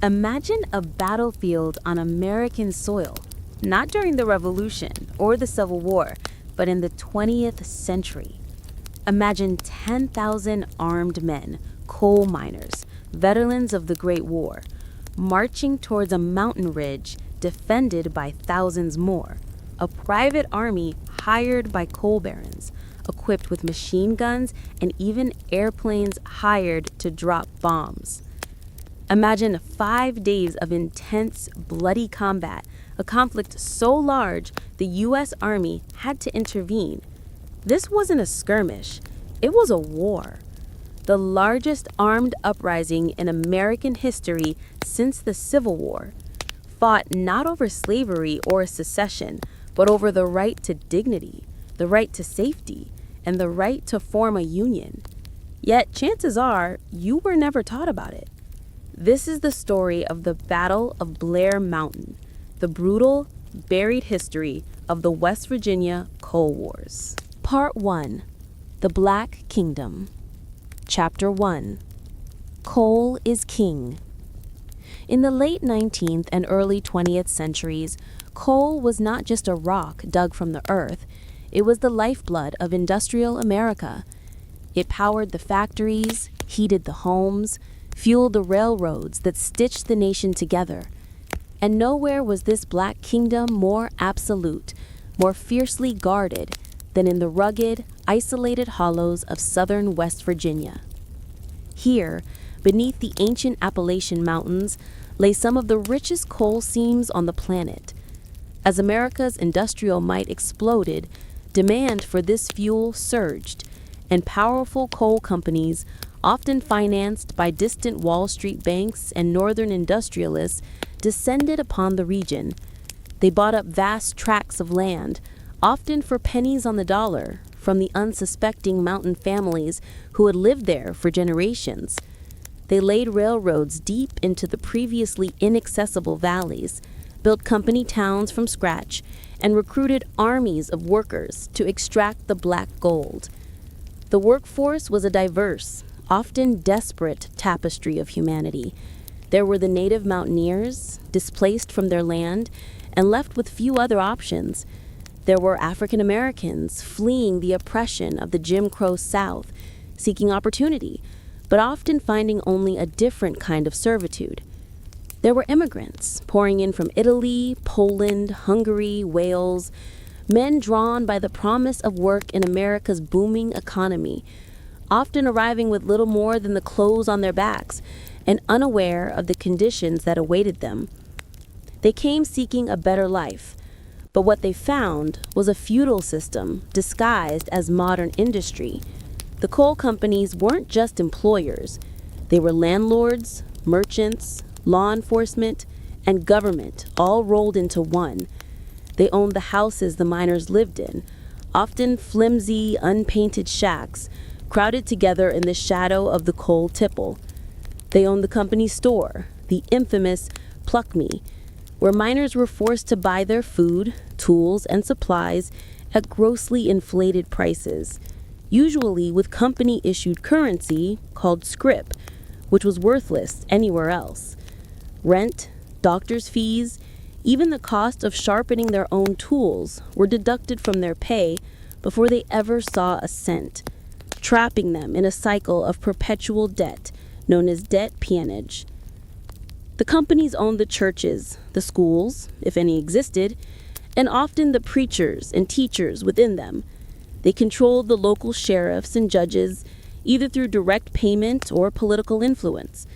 Imagine a battlefield on American soil, not during the Revolution or the Civil War, but in the 20th century. Imagine 10,000 armed men, coal miners, veterans of the Great War, marching towards a mountain ridge defended by thousands more. A private army hired by coal barons, equipped with machine guns and even airplanes hired to drop bombs. Imagine 5 days of intense, bloody combat, a conflict so large the U.S. Army had to intervene. This wasn't a skirmish, it was a war. The largest armed uprising in American history since the Civil War, fought not over slavery or secession, but over the right to dignity, the right to safety, and the right to form a union. Yet chances are you were never taught about it. This is the story of the Battle of Blair Mountain, the brutal, buried history of the West Virginia Coal Wars. Part 1. The Black Kingdom. Chapter 1. Coal is King. In the late 19th and early 20th centuries, coal was not just a rock dug from the earth, it was the lifeblood of industrial America. It powered the factories, heated the homes, fueled the railroads that stitched the nation together. And nowhere was this Black Kingdom more absolute, more fiercely guarded than in the rugged, isolated hollows of southern West Virginia. Here, beneath the ancient Appalachian Mountains, lay some of the richest coal seams on the planet. As America's industrial might exploded, demand for this fuel surged, and powerful coal companies, often financed by distant Wall Street banks and northern industrialists, descended upon the region. They bought up vast tracts of land, often for pennies on the dollar, from the unsuspecting mountain families who had lived there for generations. They laid railroads deep into the previously inaccessible valleys, built company towns from scratch, and recruited armies of workers to extract the black gold. The workforce was a diverse, often desperate tapestry of humanity. There were the native mountaineers, displaced from their land and left with few other options. There were African Americans fleeing the oppression of the Jim Crow South, seeking opportunity, but often finding only a different kind of servitude. There were immigrants pouring in from Italy, Poland, Hungary, Wales, men drawn by the promise of work in America's booming economy, often arriving with little more than the clothes on their backs and unaware of the conditions that awaited them. They came seeking a better life, but what they found was a feudal system disguised as modern industry. The coal companies weren't just employers. They were landlords, merchants, law enforcement, and government all rolled into one. They owned the houses the miners lived in, often flimsy, unpainted shacks, crowded together in the shadow of the coal tipple. They owned the company store, the infamous Pluck Me, where miners were forced to buy their food, tools, and supplies at grossly inflated prices, usually with company-issued currency called scrip, which was worthless anywhere else. Rent, doctor's fees, even the cost of sharpening their own tools were deducted from their pay before they ever saw a cent, trapping them in a cycle of perpetual debt known as debt peonage. The companies owned the churches, the schools, if any existed, and often the preachers and teachers within them. They controlled the local sheriffs and judges, either through direct payment or political influence.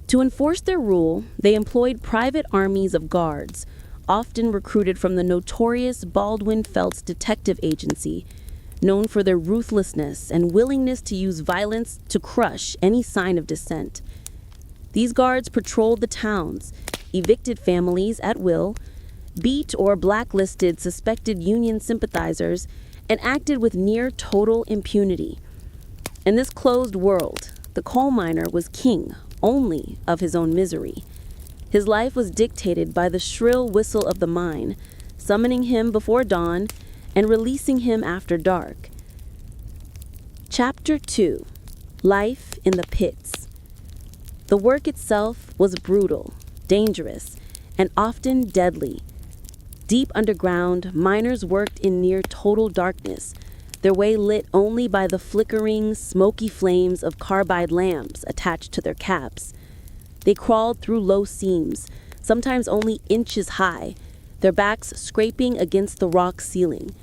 To enforce their rule, they employed private armies of guards, often recruited from the notorious Baldwin Felts Detective Agency, known for their ruthlessness and willingness to use violence to crush any sign of dissent. These guards patrolled the towns, evicted families at will, beat or blacklisted suspected Union sympathizers, and acted with near total impunity. In this closed world, the coal miner was king only of his own misery. His life was dictated by the shrill whistle of the mine, summoning him before dawn and releasing him after dark. Chapter 2. Life in the Pits. The work itself was brutal, dangerous, and often deadly. Deep underground, miners worked in near total darkness, their way lit only by the flickering, smoky flames of carbide lamps attached to their caps. They crawled through low seams, sometimes only inches high, their backs scraping against the rock ceiling.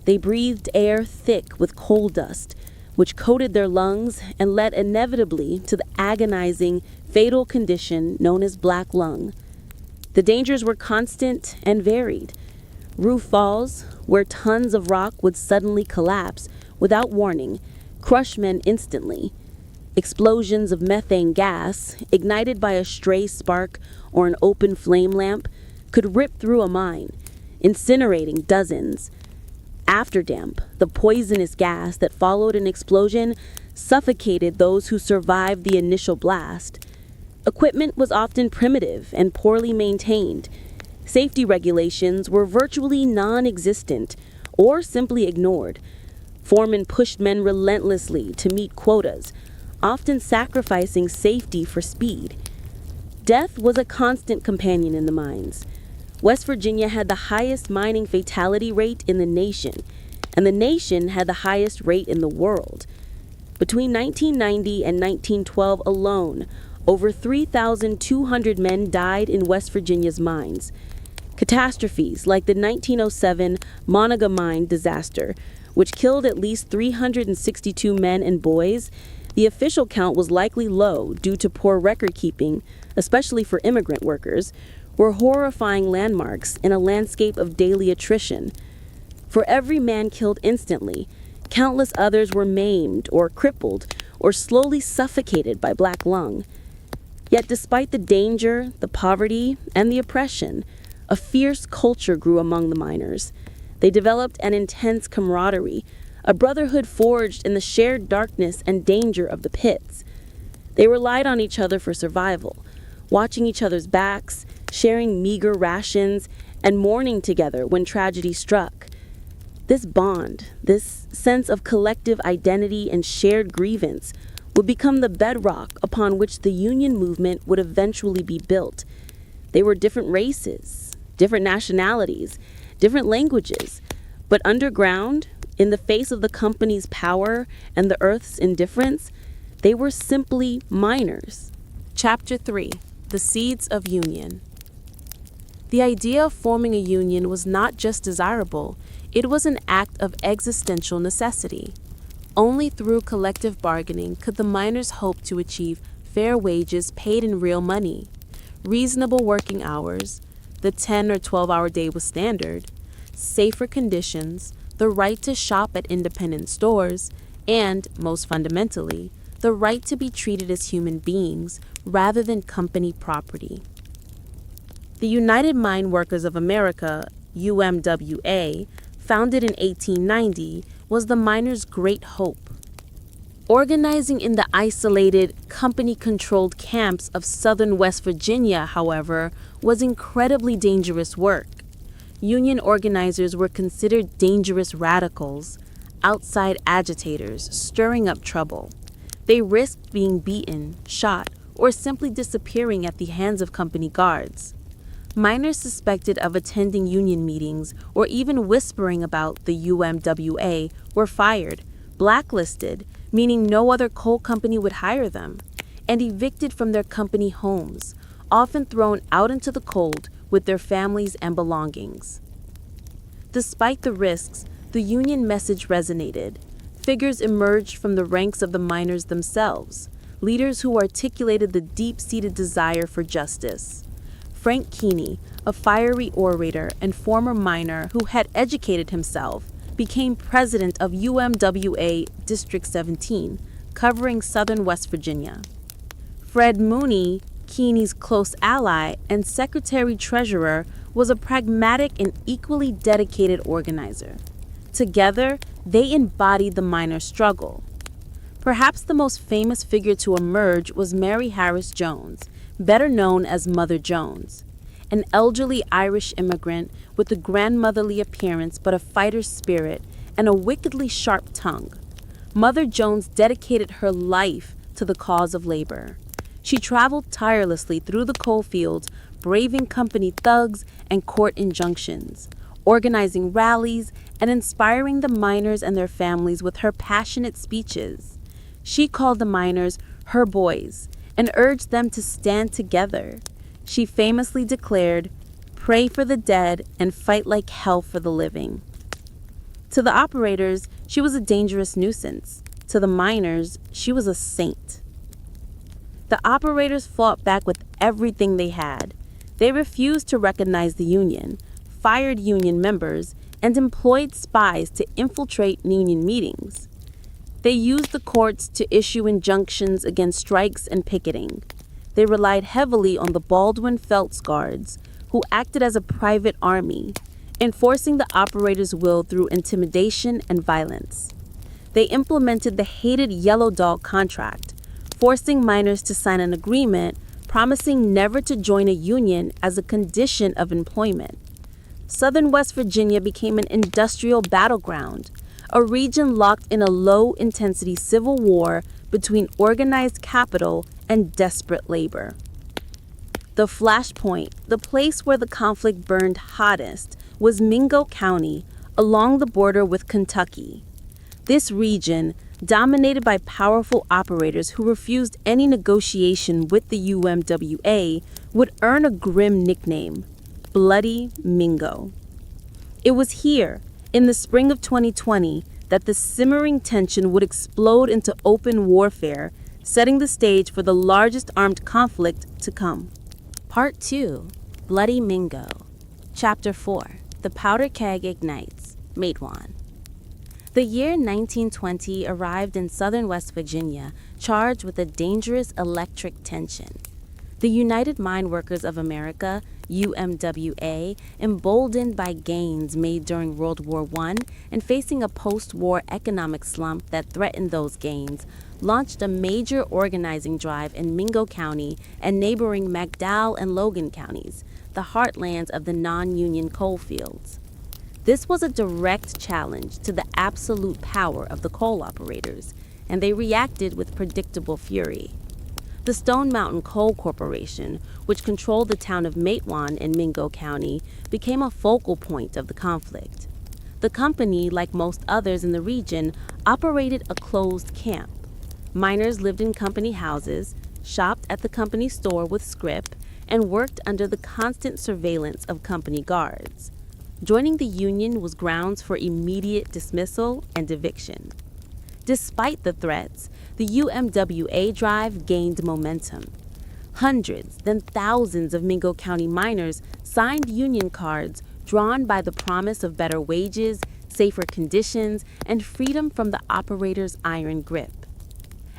They breathed air thick with coal dust, which coated their lungs and led inevitably to the agonizing, fatal condition known as black lung. The dangers were constant and varied. Roof falls, where tons of rock would suddenly collapse without warning, crush men instantly. Explosions of methane gas, ignited by a stray spark or an open flame lamp, could rip through a mine, incinerating dozens. Afterdamp, the poisonous gas that followed an explosion, suffocated those who survived the initial blast. Equipment was often primitive and poorly maintained. Safety regulations were virtually non-existent or simply ignored. Foremen pushed men relentlessly to meet quotas, often sacrificing safety for speed. Death was a constant companion in the mines. West Virginia had the highest mining fatality rate in the nation, and the nation had the highest rate in the world. Between 1990 and 1912 alone, over 3,200 men died in West Virginia's mines. Catastrophes like the 1907 Monaga mine disaster, which killed at least 362 men and boys, the official count was likely low due to poor record keeping, especially for immigrant workers, were horrifying landmarks in a landscape of daily attrition. For every man killed instantly, countless others were maimed or crippled or slowly suffocated by black lung. Yet despite the danger, the poverty, and the oppression, a fierce culture grew among the miners. They developed an intense camaraderie, a brotherhood forged in the shared darkness and danger of the pits. They relied on each other for survival, watching each other's backs, sharing meager rations, and mourning together when tragedy struck. This bond, this sense of collective identity and shared grievance, would become the bedrock upon which the Union movement would eventually be built. They were different races, different nationalities, different languages, but underground, in the face of the company's power and the Earth's indifference, they were simply miners. Chapter 3: The Seeds of Union. The idea of forming a union was not just desirable, it was an act of existential necessity. Only through collective bargaining could the miners hope to achieve fair wages paid in real money, reasonable working hours, the 10 or 12-hour day was standard, safer conditions, the right to shop at independent stores, and, most fundamentally, the right to be treated as human beings rather than company property. The United Mine Workers of America, UMWA, founded in 1890, was the miners' great hope. Organizing in the isolated, company-controlled camps of southern West Virginia, however, was incredibly dangerous work. Union organizers were considered dangerous radicals, outside agitators, stirring up trouble. They risked being beaten, shot, or simply disappearing at the hands of company guards. Miners suspected of attending union meetings or even whispering about the UMWA were fired, blacklisted, meaning no other coal company would hire them, and evicted from their company homes, often thrown out into the cold with their families and belongings. Despite the risks, the union message resonated. Figures emerged from the ranks of the miners themselves, leaders who articulated the deep-seated desire for justice. Frank Keeney, a fiery orator and former miner who had educated himself, became president of UMWA District 17, covering southern West Virginia. Fred Mooney, Keeney's close ally and secretary-treasurer, was a pragmatic and equally dedicated organizer. Together, they embodied the miner struggle. Perhaps the most famous figure to emerge was Mary Harris Jones, better known as Mother Jones, an elderly Irish immigrant with a grandmotherly appearance but a fighter's spirit and a wickedly sharp tongue. Mother Jones dedicated her life to the cause of labor. She traveled tirelessly through the coal fields, braving company thugs and court injunctions, organizing rallies and inspiring the miners and their families with her passionate speeches. She called the miners her boys and urged them to stand together. She famously declared, "Pray for the dead and fight like hell for the living." To the operators, she was a dangerous nuisance. To the miners, she was a saint. The operators fought back with everything they had. They refused to recognize the union, fired union members, and employed spies to infiltrate union meetings. They used the courts to issue injunctions against strikes and picketing. They relied heavily on the Baldwin Felts Guards, who acted as a private army, enforcing the operators' will through intimidation and violence. They implemented the hated Yellow Dog contract, forcing miners to sign an agreement promising never to join a union as a condition of employment. Southern West Virginia became an industrial battleground, a region locked in a low-intensity civil war between organized capital and desperate labor. The flashpoint, the place where the conflict burned hottest, was Mingo County, along the border with Kentucky. This region, dominated by powerful operators who refused any negotiation with the UMWA, would earn a grim nickname, Bloody Mingo. It was here, in the spring of 2020, that the simmering tension would explode into open warfare, setting the stage for the largest armed conflict to come. Part 2, Bloody Mingo. Chapter 4, The Powder Keg Ignites, Matewan. The year 1920 arrived in southern West Virginia, charged with a dangerous electric tension. The United Mine Workers of America, UMWA, emboldened by gains made during World War I and facing a post-war economic slump that threatened those gains, launched a major organizing drive in Mingo County and neighboring McDowell and Logan counties, the heartlands of the non-union coal fields. This was a direct challenge to the absolute power of the coal operators, and they reacted with predictable fury. The Stone Mountain Coal Corporation, which controlled the town of Matewan in Mingo County, became a focal point of the conflict. The company, like most others in the region, operated a closed camp. Miners lived in company houses, shopped at the company store with scrip, and worked under the constant surveillance of company guards. Joining the union was grounds for immediate dismissal and eviction. Despite the threats, the UMWA drive gained momentum. Hundreds, then thousands of Mingo County miners signed union cards drawn by the promise of better wages, safer conditions, and freedom from the operator's iron grip.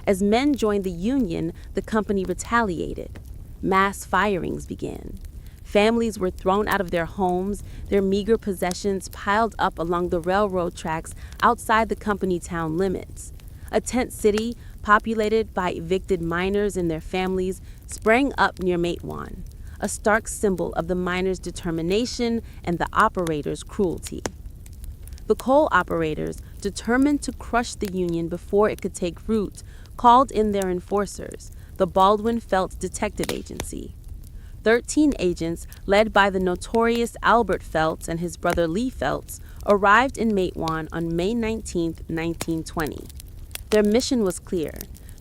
As men joined the union, the company retaliated. Mass firings began. Families were thrown out of their homes, their meager possessions piled up along the railroad tracks outside the company town limits. A tent city, populated by evicted miners and their families, sprang up near Matewan, a stark symbol of the miners' determination and the operators' cruelty. The coal operators, determined to crush the union before it could take root, called in their enforcers, the Baldwin Felts Detective Agency. 13 agents, led by the notorious Albert Felts and his brother Lee Felts, arrived in Matewan on May 19, 1920. Their mission was clear: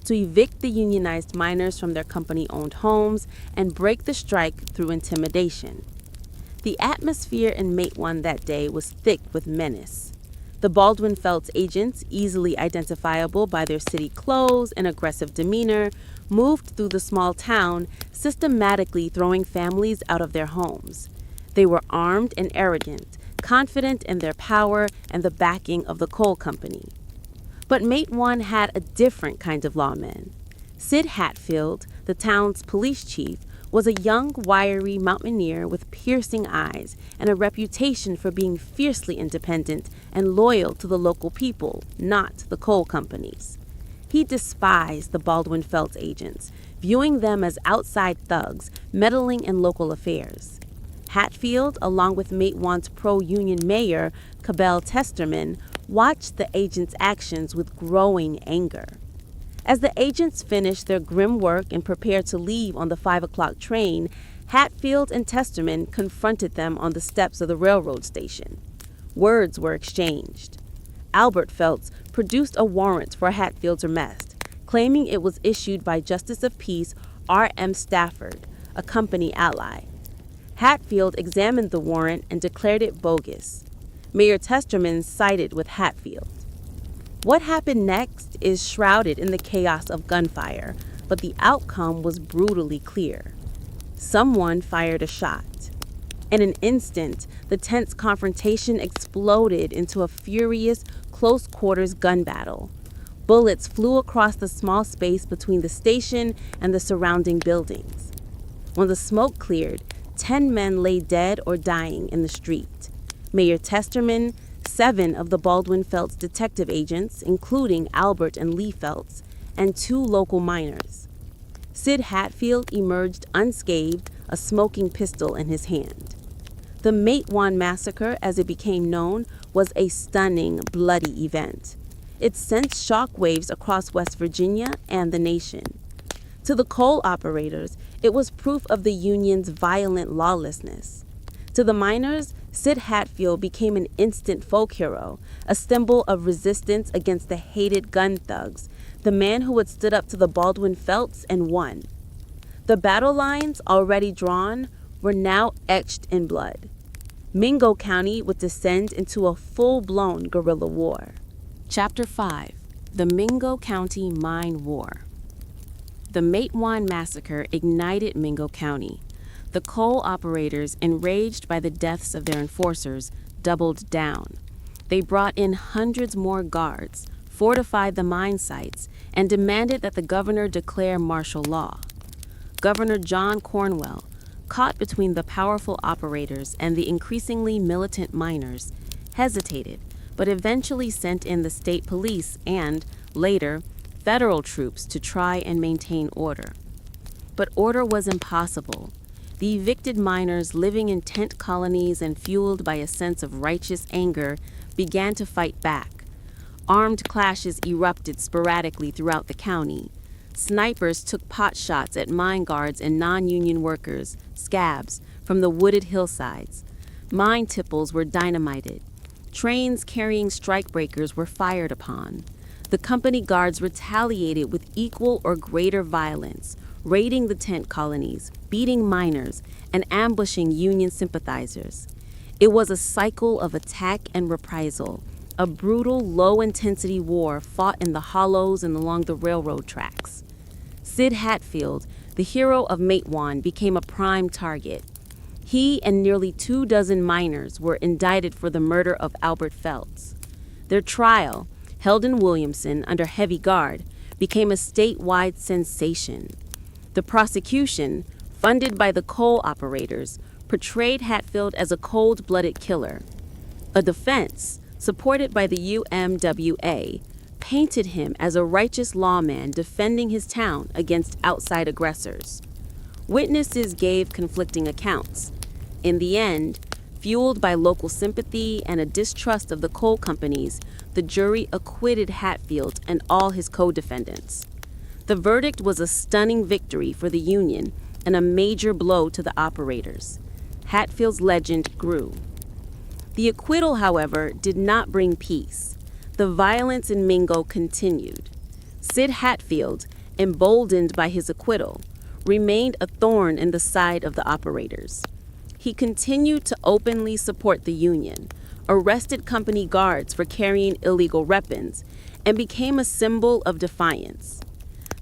to evict the unionized miners from their company-owned homes and break the strike through intimidation. The atmosphere in Matewan that day was thick with menace. The Baldwin Felts agents, easily identifiable by their city clothes and aggressive demeanor, moved through the small town, systematically throwing families out of their homes. They were armed and arrogant, confident in their power and the backing of the coal company. But Matewan had a different kind of lawman. Sid Hatfield, the town's police chief, was a young, wiry mountaineer with piercing eyes and a reputation for being fiercely independent and loyal to the local people, not the coal companies. He despised the Baldwin Felts agents, viewing them as outside thugs meddling in local affairs. Hatfield, along with Matewan's pro-union mayor, Cabell Testerman, watched the agents' actions with growing anger. As the agents finished their grim work and prepared to leave on the 5 o'clock train, Hatfield and Testerman confronted them on the steps of the railroad station. Words were exchanged. Albert Phelps produced a warrant for Hatfield's arrest, claiming it was issued by Justice of Peace R.M. Stafford, a company ally. Hatfield examined the warrant and declared it bogus. Mayor Testerman sided with Hatfield. What happened next is shrouded in the chaos of gunfire, but the outcome was brutally clear. Someone fired a shot. In an instant, the tense confrontation exploded into a furious, close-quarters gun battle. Bullets flew across the small space between the station and the surrounding buildings. When the smoke cleared, 10 men lay dead or dying in the street. Mayor Testerman, 7 of the Baldwin Phelps detective agents, including Albert and Lee Phelps, and 2 local miners. Sid Hatfield emerged unscathed, a smoking pistol in his hand. The Matewan Massacre, as it became known, was a stunning, bloody event. It sent shockwaves across West Virginia and the nation. To the coal operators, it was proof of the Union's violent lawlessness. To the miners, Sid Hatfield became an instant folk hero, a symbol of resistance against the hated gun thugs, the man who had stood up to the Baldwin Phelps and won. The battle lines, already drawn, were now etched in blood. Mingo County would descend into a full-blown guerrilla war. Chapter 5: The Mingo County Mine War. The Matewan Massacre ignited Mingo County. The coal operators, enraged by the deaths of their enforcers, doubled down. They brought in hundreds more guards, fortified the mine sites, and demanded that the governor declare martial law. Governor John Cornwell, caught between the powerful operators and the increasingly militant miners, hesitated, but eventually sent in the state police and, later, federal troops to try and maintain order. But order was impossible. The evicted miners, living in tent colonies and fueled by a sense of righteous anger, began to fight back. Armed clashes erupted sporadically throughout the county. Snipers took pot shots at mine guards and non-union workers, scabs, from the wooded hillsides. Mine tipples were dynamited. Trains carrying strikebreakers were fired upon. The company guards retaliated with equal or greater violence, raiding the tent colonies, beating miners, and ambushing Union sympathizers. It was a cycle of attack and reprisal, a brutal, low-intensity war fought in the hollows and along the railroad tracks. Sid Hatfield, the hero of Matewan, became a prime target. He and nearly 24 miners were indicted for the murder of Albert Phelps. Their trial, held in Williamson under heavy guard, became a statewide sensation. The prosecution, funded by the coal operators, portrayed Hatfield as a cold-blooded killer. A defense, supported by the UMWA, painted him as a righteous lawman defending his town against outside aggressors. Witnesses gave conflicting accounts. In the end, fueled by local sympathy and a distrust of the coal companies, the jury acquitted Hatfield and all his co-defendants. The verdict was a stunning victory for the Union and a major blow to the operators. Hatfield's legend grew. The acquittal, however, did not bring peace. The violence in Mingo continued. Sid Hatfield, emboldened by his acquittal, remained a thorn in the side of the operators. He continued to openly support the Union, arrested company guards for carrying illegal weapons, and became a symbol of defiance.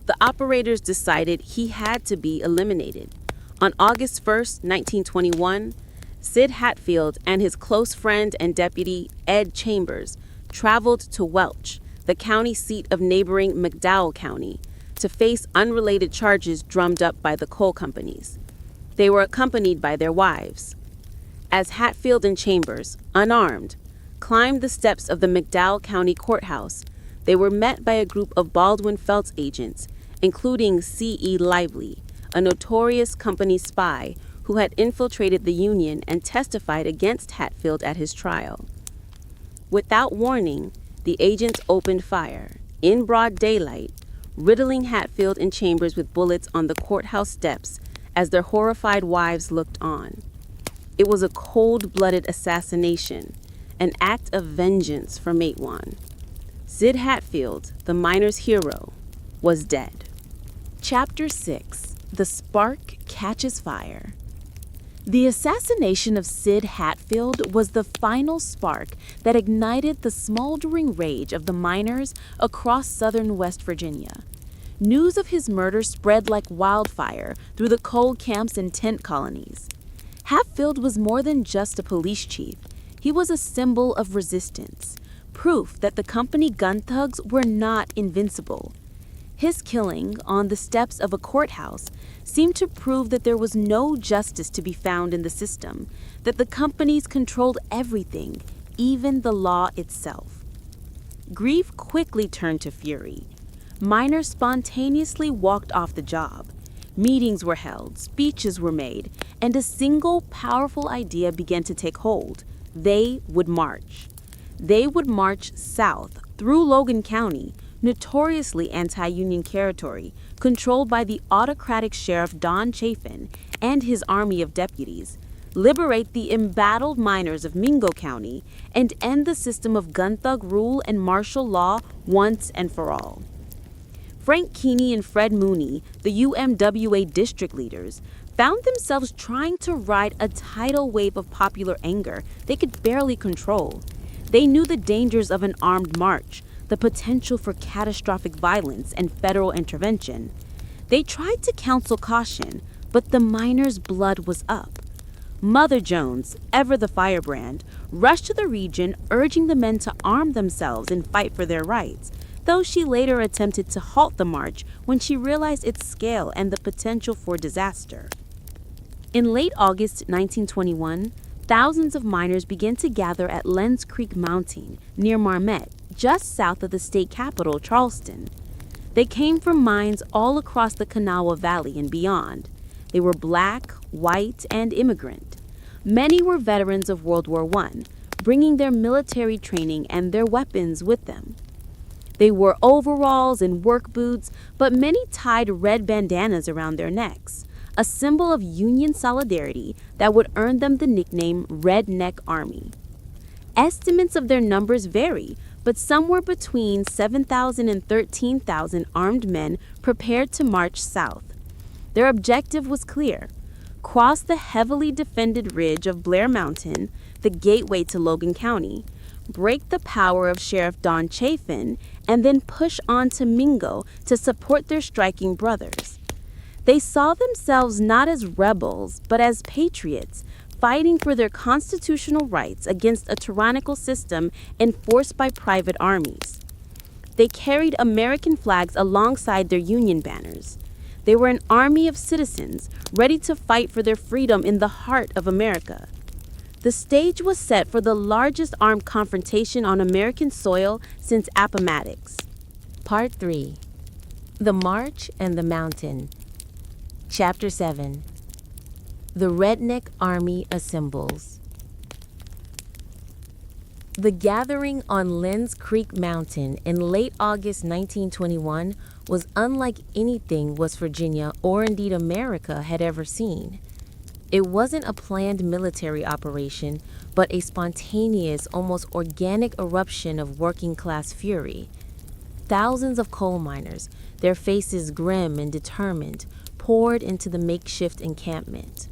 The operators decided he had to be eliminated. On August 1, 1921, Sid Hatfield and his close friend and deputy, Ed Chambers, traveled to Welch, the county seat of neighboring McDowell County, to face unrelated charges drummed up by the coal companies. They were accompanied by their wives. As Hatfield and Chambers, unarmed, climbed the steps of the McDowell County Courthouse, they were met by a group of Baldwin Phelps agents, including C.E. Lively, a notorious company spy who had infiltrated the Union and testified against Hatfield at his trial. Without warning, the agents opened fire, in broad daylight, riddling Hatfield and Chambers with bullets on the courthouse steps as their horrified wives looked on. It was a cold-blooded assassination, an act of vengeance for Matewan. Sid Hatfield, the miners' hero, was dead. Chapter 6. The Spark Catches Fire. The assassination of Sid Hatfield was the final spark that ignited the smoldering rage of the miners across southern West Virginia. News of his murder spread like wildfire through the coal camps and tent colonies. Hatfield was more than just a police chief. He was a symbol of resistance, proof that the company gun thugs were not invincible. His killing on the steps of a courthouse seemed to prove that there was no justice to be found in the system, that the companies controlled everything, even the law itself. Grief quickly turned to fury. Miners spontaneously walked off the job. Meetings were held, speeches were made, and a single powerful idea began to take hold. They would march. They would march south through Logan County, notoriously anti-union territory, controlled by the autocratic sheriff Don Chafin and his army of deputies, liberate the embattled miners of Mingo County, and end the system of gun thug rule and martial law once and for all. Frank Keeney and Fred Mooney, the UMWA district leaders, found themselves trying to ride a tidal wave of popular anger they could barely control. They knew the dangers of an armed march, the potential for catastrophic violence and federal intervention. They tried to counsel caution, but the miners' blood was up. Mother Jones, ever the firebrand, rushed to the region urging the men to arm themselves and fight for their rights, though she later attempted to halt the march when she realized its scale and the potential for disaster. In late August 1921, thousands of miners began to gather at Lenz Creek Mountain near Marmet, just south of the state capital, Charleston. They came from mines all across the Kanawha Valley and beyond. They were black, white, and immigrant. Many were veterans of World War I, bringing their military training and their weapons with them. They wore overalls and work boots, but many tied red bandanas around their necks, a symbol of Union solidarity that would earn them the nickname Redneck Army. Estimates of their numbers vary, but somewhere between 7,000 and 13,000 armed men prepared to march south. Their objective was clear: cross the heavily defended ridge of Blair Mountain, the gateway to Logan County, break the power of Sheriff Don Chafin, and then push on to Mingo to support their striking brothers. They saw themselves not as rebels, but as patriots, fighting for their constitutional rights against a tyrannical system enforced by private armies. They carried American flags alongside their Union banners. They were an army of citizens ready to fight for their freedom in the heart of America. The stage was set for the largest armed confrontation on American soil since Appomattox. Part 3. The March and the Mountain. Chapter 7. The Redneck Army Assembles. The gathering on Lenz Creek Mountain in late August 1921 was unlike anything West Virginia or indeed America had ever seen. It wasn't a planned military operation, but a spontaneous, almost organic eruption of working-class fury. Thousands of coal miners, their faces grim and determined, poured into the makeshift encampment.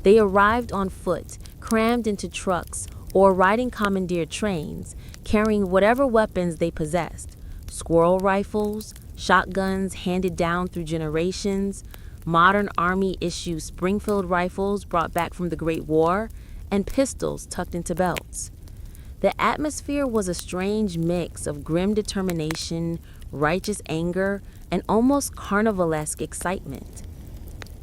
They arrived on foot, crammed into trucks, or riding commandeered trains, carrying whatever weapons they possessed: squirrel rifles, shotguns handed down through generations, modern Army-issue Springfield rifles brought back from the Great War, and pistols tucked into belts. The atmosphere was a strange mix of grim determination, righteous anger, and almost carnivalesque excitement.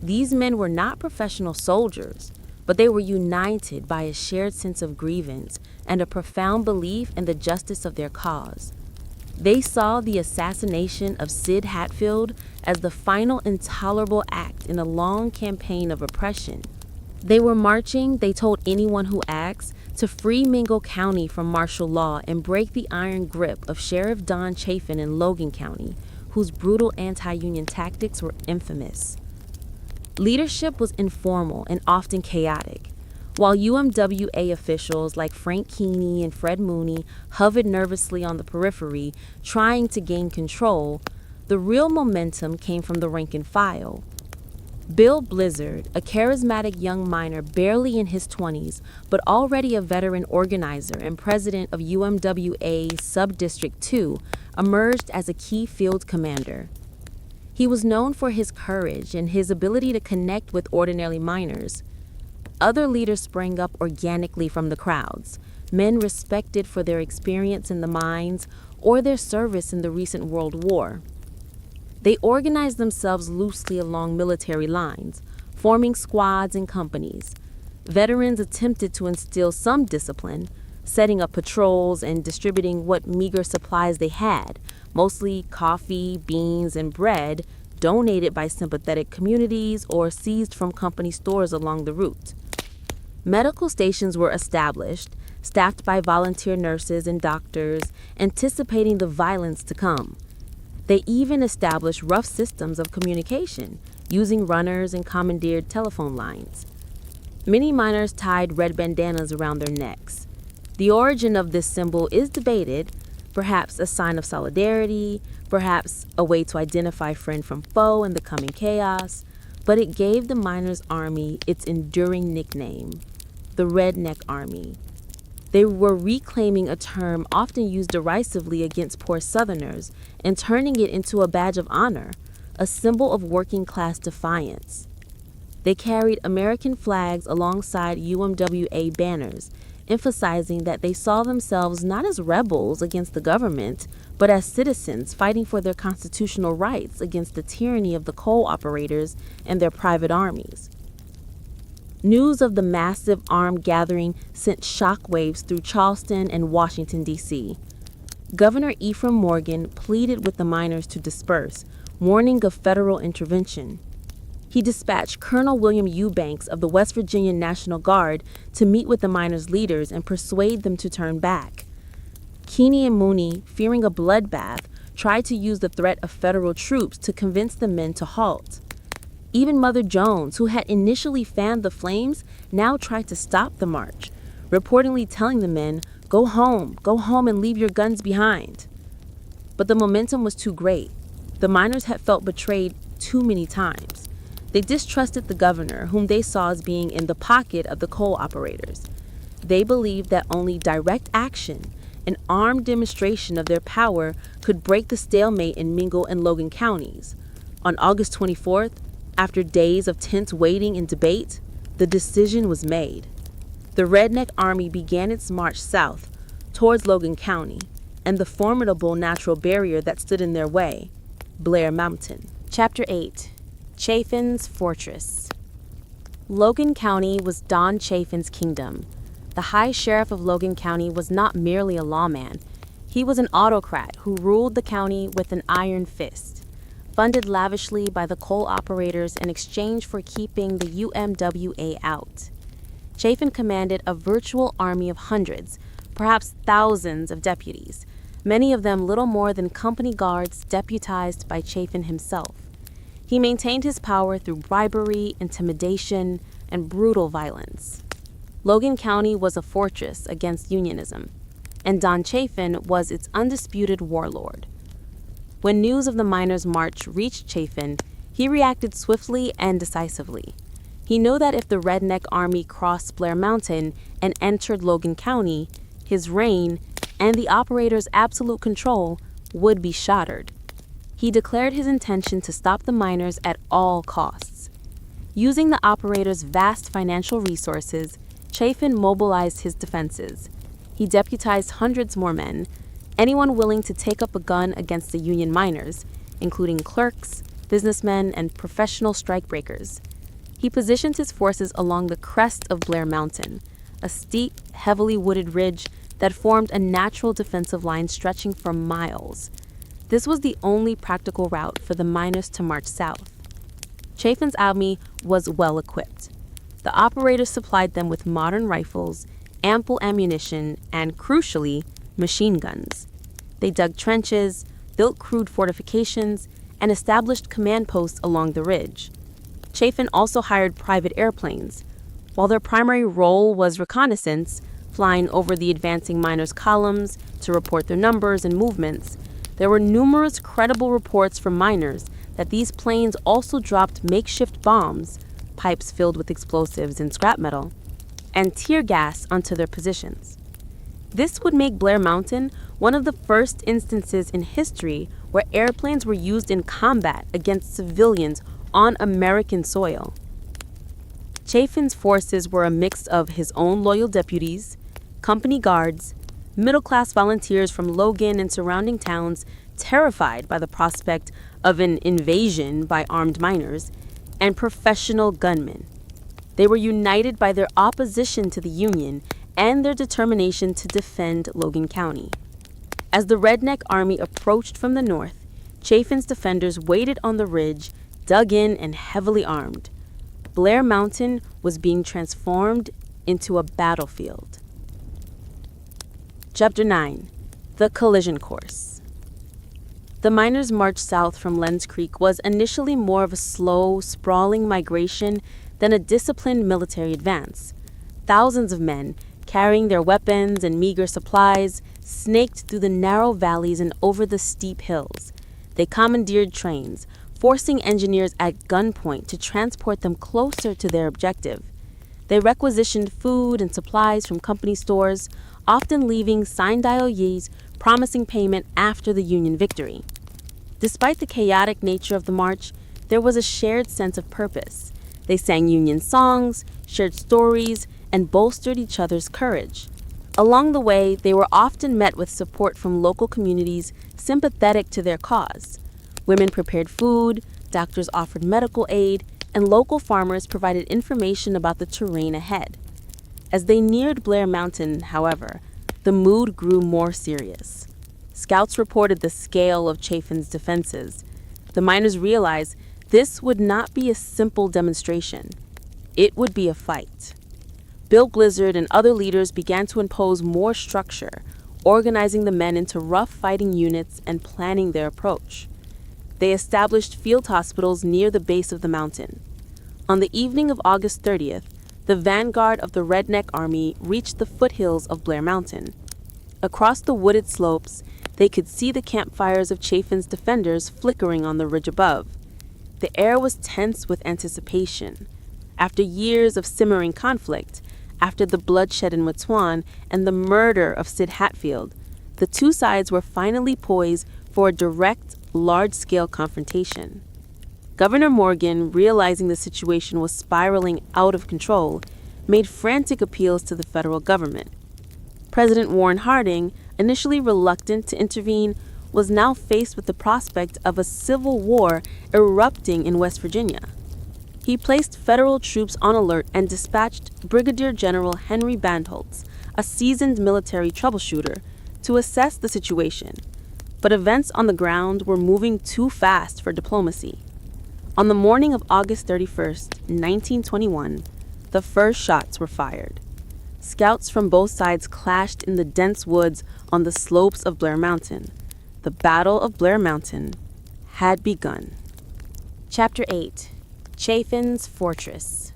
These men were not professional soldiers, but they were united by a shared sense of grievance and a profound belief in the justice of their cause. They saw the assassination of Sid Hatfield as the final intolerable act in a long campaign of oppression. They were marching, they told anyone who asked, to free Mingo County from martial law and break the iron grip of Sheriff Don Chafin in Logan County, whose brutal anti-union tactics were infamous. Leadership was informal and often chaotic. While UMWA officials like Frank Keeney and Fred Mooney hovered nervously on the periphery, trying to gain control, the real momentum came from the rank and file. Bill Blizzard, a charismatic young miner barely in his 20s, but already a veteran organizer and president of UMWA Sub-District 2, emerged as a key field commander. He was known for his courage and his ability to connect with ordinary miners. Other leaders sprang up organically from the crowds, men respected for their experience in the mines or their service in the recent World War. They organized themselves loosely along military lines, forming squads and companies. Veterans attempted to instill some discipline, setting up patrols and distributing what meager supplies they had, mostly coffee, beans, and bread, donated by sympathetic communities or seized from company stores along the route. Medical stations were established, staffed by volunteer nurses and doctors, anticipating the violence to come. They even established rough systems of communication, using runners and commandeered telephone lines. Many miners tied red bandanas around their necks. The origin of this symbol is debated, perhaps a sign of solidarity, perhaps a way to identify friend from foe in the coming chaos, but it gave the miners' army its enduring nickname, the Redneck Army. They were reclaiming a term often used derisively against poor Southerners and turning it into a badge of honor, a symbol of working-class defiance. They carried American flags alongside UMWA banners, emphasizing that they saw themselves not as rebels against the government, but as citizens fighting for their constitutional rights against the tyranny of the coal operators and their private armies. News of the massive armed gathering sent shockwaves through Charleston and Washington, D.C. Governor Ephraim Morgan pleaded with the miners to disperse, warning of federal intervention. He dispatched Colonel William Eubanks of the West Virginia National Guard to meet with the miners' leaders and persuade them to turn back. Keeney and Mooney, fearing a bloodbath, tried to use the threat of federal troops to convince the men to halt. Even Mother Jones, who had initially fanned the flames, now tried to stop the march, reportedly telling the men, go home and leave your guns behind." But the momentum was too great. The miners had felt betrayed too many times. They distrusted the governor, whom they saw as being in the pocket of the coal operators. They believed that only direct action, an armed demonstration of their power, could break the stalemate in Mingo and Logan counties. On August 24th, after days of tense waiting and debate, the decision was made. The Redneck Army began its march south towards Logan County and the formidable natural barrier that stood in their way, Blair Mountain. Chapter 8. Chafin's Fortress. Logan County was Don Chafin's kingdom. The High Sheriff of Logan County was not merely a lawman. He was an autocrat who ruled the county with an iron fist. Funded lavishly by the coal operators in exchange for keeping the UMWA out. Chafin commanded a virtual army of hundreds, perhaps thousands of deputies, many of them little more than company guards deputized by Chafin himself. He maintained his power through bribery, intimidation, and brutal violence. Logan County was a fortress against unionism, and Don Chafin was its undisputed warlord. When news of the miners' march reached Chafin, he reacted swiftly and decisively. He knew that if the Redneck Army crossed Blair Mountain and entered Logan County, his reign and the operators' absolute control would be shattered. He declared his intention to stop the miners at all costs. Using the operators' vast financial resources, Chafin mobilized his defenses. He deputized hundreds more men, anyone willing to take up a gun against the Union miners, including clerks, businessmen, and professional strikebreakers. He positioned his forces along the crest of Blair Mountain, a steep, heavily wooded ridge that formed a natural defensive line stretching for miles. This was the only practical route for the miners to march south. Chafin's army was well equipped. The operators supplied them with modern rifles, ample ammunition, and, crucially, machine guns. They dug trenches, built crude fortifications, and established command posts along the ridge. Chafin also hired private airplanes. While their primary role was reconnaissance, flying over the advancing miners' columns to report their numbers and movements, there were numerous credible reports from miners that these planes also dropped makeshift bombs, pipes filled with explosives and scrap metal, and tear gas onto their positions. This would make Blair Mountain one of the first instances in history where airplanes were used in combat against civilians on American soil. Chafin's forces were a mix of his own loyal deputies, company guards, middle-class volunteers from Logan and surrounding towns terrified by the prospect of an invasion by armed miners, and professional gunmen. They were united by their opposition to the Union and their determination to defend Logan County. As the Redneck Army approached from the north, Chafin's defenders waited on the ridge, dug in and heavily armed. Blair Mountain was being transformed into a battlefield. Chapter 9. The Collision Course. The miners' march south from Lenz Creek was initially more of a slow, sprawling migration than a disciplined military advance. Thousands of men, carrying their weapons and meager supplies, snaked through the narrow valleys and over the steep hills. They commandeered trains, forcing engineers at gunpoint to transport them closer to their objective. They requisitioned food and supplies from company stores, often leaving sign-dialies promising payment after the Union victory. Despite the chaotic nature of the march, there was a shared sense of purpose. They sang Union songs, shared stories, and bolstered each other's courage. Along the way, they were often met with support from local communities sympathetic to their cause. Women prepared food, doctors offered medical aid, and local farmers provided information about the terrain ahead. As they neared Blair Mountain, however, the mood grew more serious. Scouts reported the scale of Chafin's defenses. The miners realized this would not be a simple demonstration. It would be a fight. Bill Blizzard and other leaders began to impose more structure, organizing the men into rough fighting units and planning their approach. They established field hospitals near the base of the mountain. On the evening of August 30th, the vanguard of the Redneck Army reached the foothills of Blair Mountain. Across the wooded slopes, they could see the campfires of Chafin's defenders flickering on the ridge above. The air was tense with anticipation. After years of simmering conflict, after the bloodshed in Matewan and the murder of Sid Hatfield, the two sides were finally poised for a direct, large-scale confrontation. Governor Morgan, realizing the situation was spiraling out of control, made frantic appeals to the federal government. President Warren Harding, initially reluctant to intervene, was now faced with the prospect of a civil war erupting in West Virginia. He placed federal troops on alert and dispatched Brigadier General Henry Bandholtz, a seasoned military troubleshooter, to assess the situation. But events on the ground were moving too fast for diplomacy. On the morning of August 31st, 1921, the first shots were fired. Scouts from both sides clashed in the dense woods on the slopes of Blair Mountain. The Battle of Blair Mountain had begun. Chapter 8. Chafin's Fortress.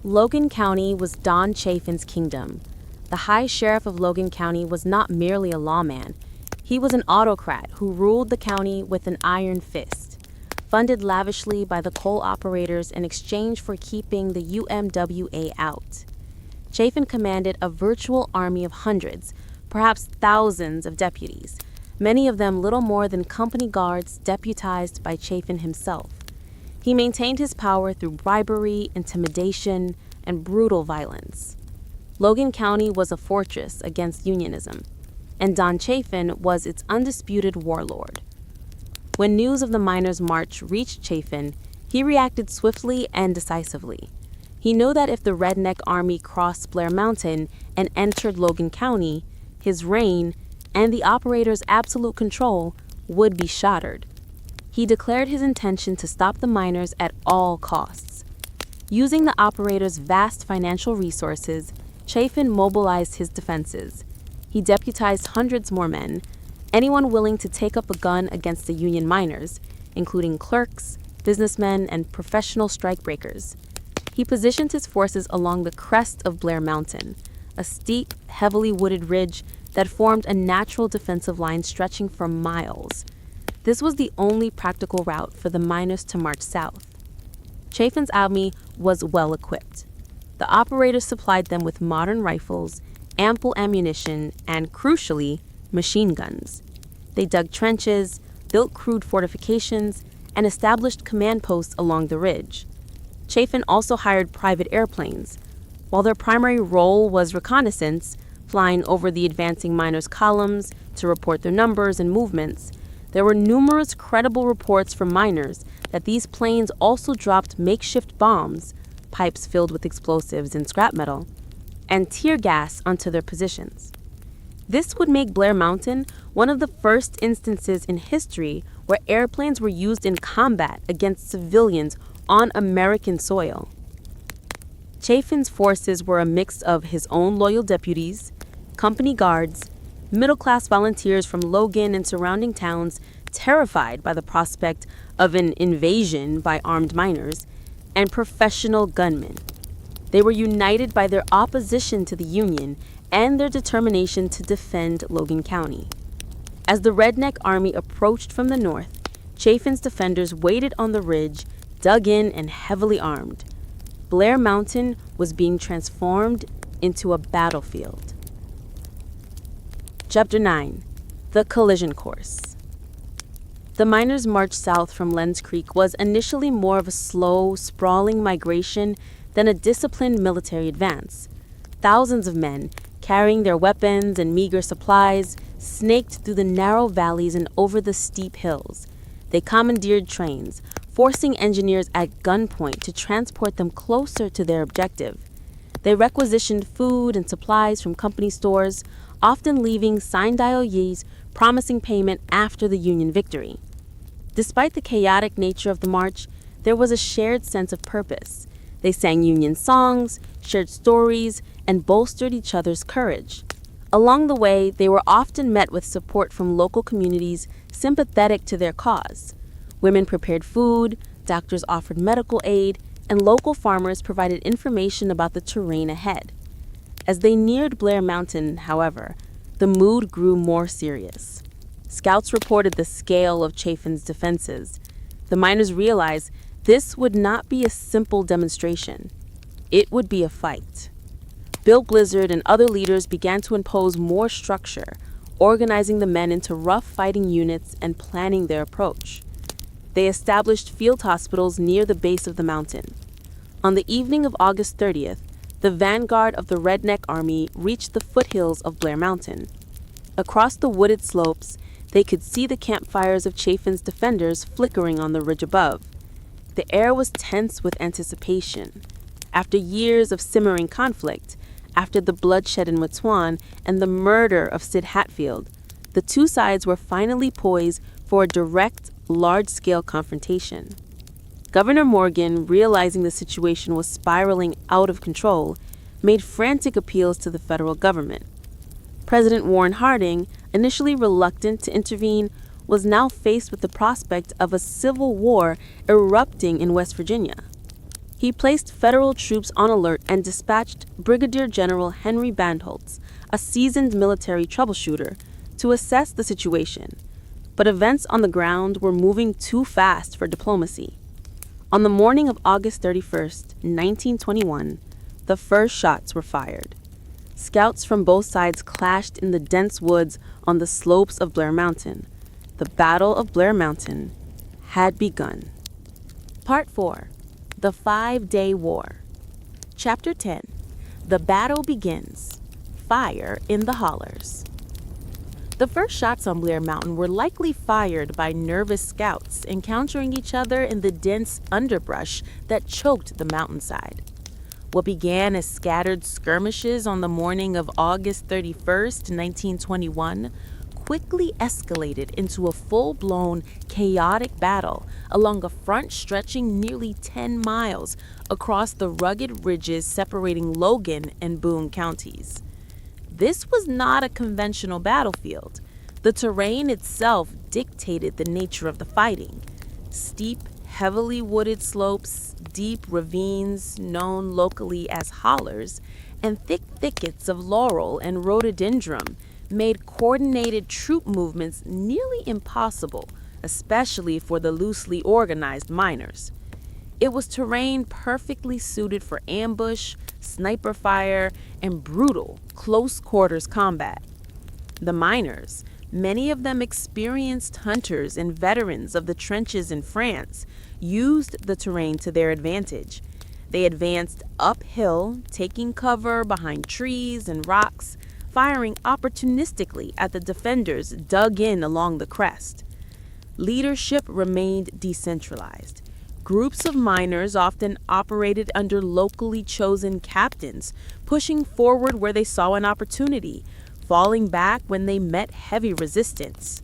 Logan County was Don Chafin's kingdom. The High Sheriff of Logan County was not merely a lawman. He was an autocrat who ruled the county with an iron fist, funded lavishly by the coal operators in exchange for keeping the UMWA out. Chafin commanded a virtual army of hundreds, perhaps thousands of deputies, many of them little more than company guards deputized by Chafin himself. He maintained his power through bribery, intimidation, and brutal violence. Logan County was a fortress against Unionism, and Don Chafin was its undisputed warlord. When news of the miners' march reached Chafin, he reacted swiftly and decisively. He knew that if the Redneck Army crossed Blair Mountain and entered Logan County, his reign and the operators' absolute control would be shattered. He declared his intention to stop the miners at all costs. Using the operators' vast financial resources, Chafin mobilized his defenses. He deputized hundreds more men, anyone willing to take up a gun against the Union miners, including clerks, businessmen, and professional strikebreakers. He positioned his forces along the crest of Blair Mountain, a steep, heavily wooded ridge that formed a natural defensive line stretching for miles. This was the only practical route for the miners to march south. Chafin's army was well equipped. The operators supplied them with modern rifles, ample ammunition, and, crucially, machine guns. They dug trenches, built crude fortifications, and established command posts along the ridge. Chafin also hired private airplanes. While their primary role was reconnaissance, flying over the advancing miners' columns to report their numbers and movements, there were numerous credible reports from miners that these planes also dropped makeshift bombs, pipes filled with explosives and scrap metal, and tear gas onto their positions. This would make Blair Mountain one of the first instances in history where airplanes were used in combat against civilians on American soil. Chafin's forces were a mix of his own loyal deputies, company guards, middle-class volunteers from Logan and surrounding towns terrified by the prospect of an invasion by armed miners, and professional gunmen. They were united by their opposition to the Union and their determination to defend Logan County. As the Redneck Army approached from the north, Chafin's defenders waited on the ridge, dug in and heavily armed. Blair Mountain was being transformed into a battlefield. Chapter 9. The Collision Course. The miners' march south from Lenz Creek was initially more of a slow, sprawling migration than a disciplined military advance. Thousands of men, carrying their weapons and meager supplies, snaked through the narrow valleys and over the steep hills. They commandeered trains, forcing engineers at gunpoint to transport them closer to their objective. They requisitioned food and supplies from company stores, often leaving signed IOUs promising payment after the Union victory. Despite the chaotic nature of the march, there was a shared sense of purpose. They sang Union songs, shared stories, and bolstered each other's courage. Along the way, they were often met with support from local communities sympathetic to their cause. Women prepared food, doctors offered medical aid, and local farmers provided information about the terrain ahead. As they neared Blair Mountain, however, the mood grew more serious. Scouts reported the scale of Chafin's defenses. The miners realized this would not be a simple demonstration. It would be a fight. Bill Blizzard and other leaders began to impose more structure, organizing the men into rough fighting units and planning their approach. They established field hospitals near the base of the mountain. On the evening of August 30th, the vanguard of the Redneck Army reached the foothills of Blair Mountain. Across the wooded slopes, they could see the campfires of Chafin's defenders flickering on the ridge above. The air was tense with anticipation. After years of simmering conflict, after the bloodshed in Matewan and the murder of Sid Hatfield, the two sides were finally poised for a direct, large-scale confrontation. Governor Morgan, realizing the situation was spiraling out of control, made frantic appeals to the federal government. President Warren Harding, initially reluctant to intervene, was now faced with the prospect of a civil war erupting in West Virginia. He placed federal troops on alert and dispatched Brigadier General Henry Bandholtz, a seasoned military troubleshooter, to assess the situation. But events on the ground were moving too fast for diplomacy. On the morning of August 31st, 1921, the first shots were fired. Scouts from both sides clashed in the dense woods on the slopes of Blair Mountain. The Battle of Blair Mountain had begun. Part 4. The 5-Day War. Chapter 10. The Battle Begins. Fire in the Hollers. The first shots on Blair Mountain were likely fired by nervous scouts encountering each other in the dense underbrush that choked the mountainside. What began as scattered skirmishes on the morning of August 31st, 1921, quickly escalated into a full-blown, chaotic battle along a front stretching nearly 10 miles across the rugged ridges separating Logan and Boone counties. This was not a conventional battlefield. The terrain itself dictated the nature of the fighting. Steep, heavily wooded slopes, deep ravines known locally as hollers, and thick thickets of laurel and rhododendron made coordinated troop movements nearly impossible, especially for the loosely organized miners. It was terrain perfectly suited for ambush, sniper fire, and brutal, close quarters combat. The miners, many of them experienced hunters and veterans of the trenches in France, used the terrain to their advantage. They advanced uphill, taking cover behind trees and rocks, firing opportunistically at the defenders dug in along the crest. Leadership remained decentralized. Groups of miners often operated under locally chosen captains, pushing forward where they saw an opportunity, falling back when they met heavy resistance.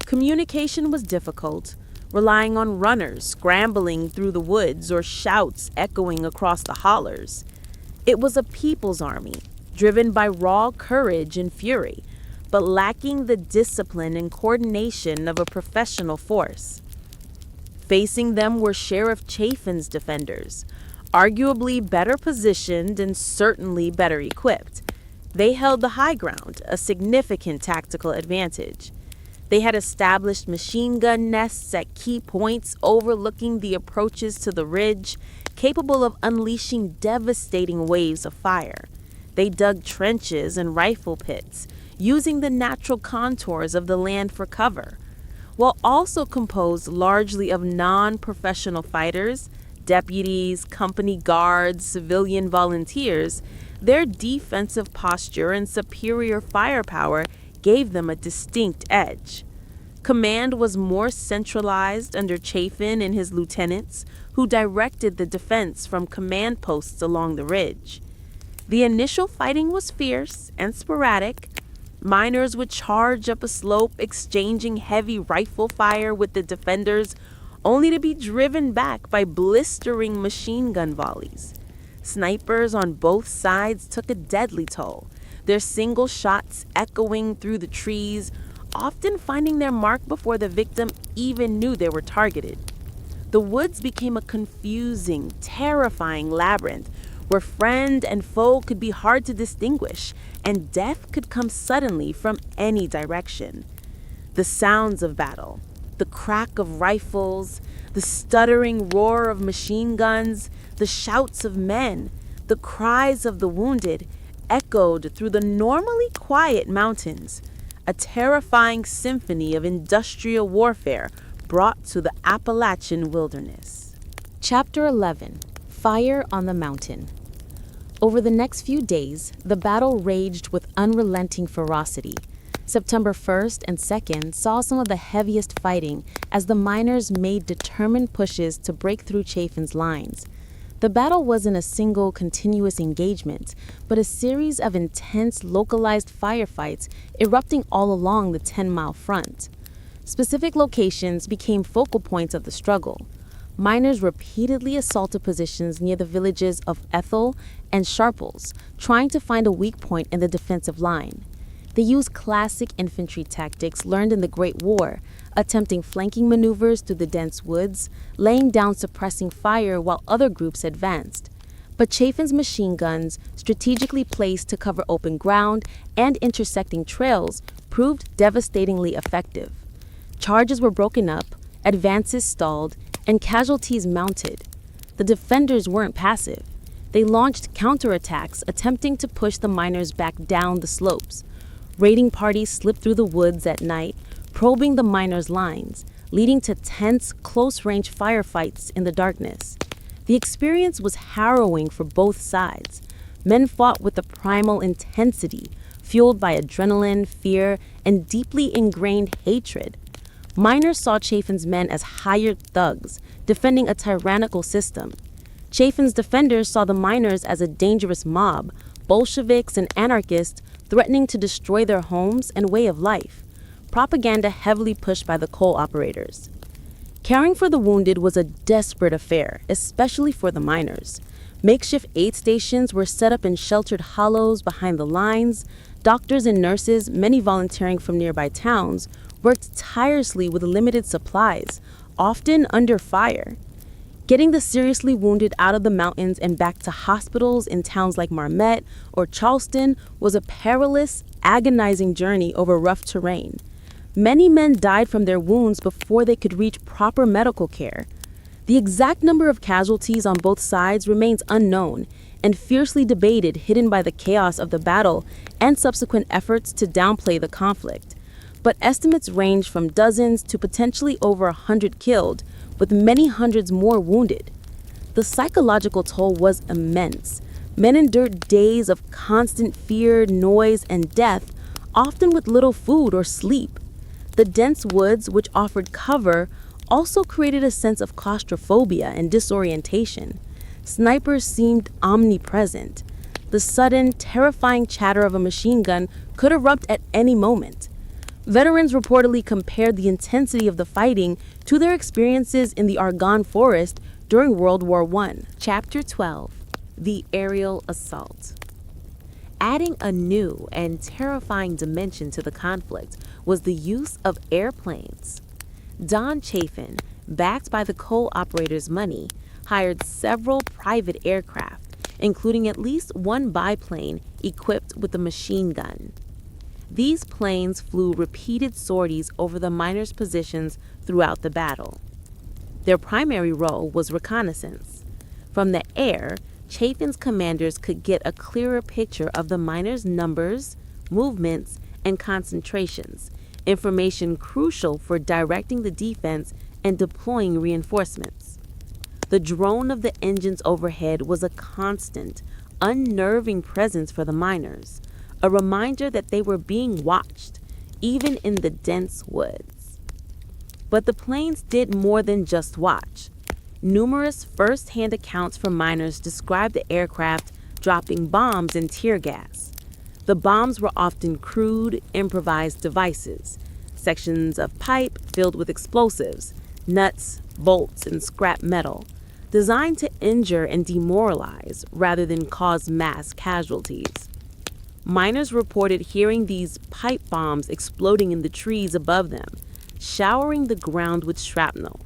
Communication was difficult, relying on runners scrambling through the woods or shouts echoing across the hollers. It was a people's army, driven by raw courage and fury, but lacking the discipline and coordination of a professional force. Facing them were Sheriff Chafin's defenders, arguably better positioned and certainly better equipped. They held the high ground, a significant tactical advantage. They had established machine gun nests at key points overlooking the approaches to the ridge, capable of unleashing devastating waves of fire. They dug trenches and rifle pits, using the natural contours of the land for cover. While also composed largely of non-professional fighters, deputies, company guards, civilian volunteers, their defensive posture and superior firepower gave them a distinct edge. Command was more centralized under Chafin and his lieutenants, who directed the defense from command posts along the ridge. The initial fighting was fierce and sporadic. Miners would charge up a slope, exchanging heavy rifle fire with the defenders, only to be driven back by blistering machine gun volleys. Snipers on both sides took a deadly toll, their single shots echoing through the trees, often finding their mark before the victim even knew they were targeted. The woods became a confusing, terrifying labyrinth where friend and foe could be hard to distinguish, and death could come suddenly from any direction. The sounds of battle, the crack of rifles, the stuttering roar of machine guns, the shouts of men, the cries of the wounded echoed through the normally quiet mountains, a terrifying symphony of industrial warfare brought to the Appalachian wilderness. Chapter 11: Fire on the Mountain. Over the next few days, the battle raged with unrelenting ferocity. September 1st and 2nd saw some of the heaviest fighting as the miners made determined pushes to break through Chafin's lines. The battle wasn't a single continuous engagement, but a series of intense localized firefights erupting all along the 10-mile front. Specific locations became focal points of the struggle. Miners repeatedly assaulted positions near the villages of Ethel and Sharples, trying to find a weak point in the defensive line. They used classic infantry tactics learned in the Great War, attempting flanking maneuvers through the dense woods, laying down suppressing fire while other groups advanced. But Chafin's machine guns, strategically placed to cover open ground and intersecting trails, proved devastatingly effective. Charges were broken up, advances stalled, and casualties mounted. The defenders weren't passive. They launched counterattacks, attempting to push the miners back down the slopes. Raiding parties slipped through the woods at night, probing the miners' lines, leading to tense, close-range firefights in the darkness. The experience was harrowing for both sides. Men fought with a primal intensity, fueled by adrenaline, fear, and deeply ingrained hatred. Miners saw Chafin's men as hired thugs, defending a tyrannical system. Chafin's defenders saw the miners as a dangerous mob, Bolsheviks and anarchists threatening to destroy their homes and way of life. Propaganda heavily pushed by the coal operators. Caring for the wounded was a desperate affair, especially for the miners. Makeshift aid stations were set up in sheltered hollows behind the lines. Doctors and nurses, many volunteering from nearby towns, worked tirelessly with limited supplies, often under fire. Getting the seriously wounded out of the mountains and back to hospitals in towns like Marmette or Charleston was a perilous, agonizing journey over rough terrain. Many men died from their wounds before they could reach proper medical care. The exact number of casualties on both sides remains unknown and fiercely debated, hidden by the chaos of the battle and subsequent efforts to downplay the conflict. But estimates range from dozens to potentially over 100 killed, with many hundreds more wounded. The psychological toll was immense. Men endured days of constant fear, noise, and death, often with little food or sleep. The dense woods, which offered cover, also created a sense of claustrophobia and disorientation. Snipers seemed omnipresent. The sudden, terrifying chatter of a machine gun could erupt at any moment. Veterans reportedly compared the intensity of the fighting to their experiences in the Argonne Forest during World War I. Chapter 12: The Aerial Assault. Adding a new and terrifying dimension to the conflict was the use of airplanes. Don Chafin, backed by the coal operators' money, hired several private aircraft, including at least one biplane equipped with a machine gun. These planes flew repeated sorties over the miners' positions throughout the battle. Their primary role was reconnaissance. From the air, Chafin's commanders could get a clearer picture of the miners' numbers, movements, and concentrations, information crucial for directing the defense and deploying reinforcements. The drone of the engines overhead was a constant, unnerving presence for the miners, a reminder that they were being watched, even in the dense woods. But the planes did more than just watch. Numerous first-hand accounts from miners described the aircraft dropping bombs and tear gas. The bombs were often crude, improvised devices, sections of pipe filled with explosives, nuts, bolts, and scrap metal, designed to injure and demoralize rather than cause mass casualties. Miners reported hearing these pipe bombs exploding in the trees above them, showering the ground with shrapnel.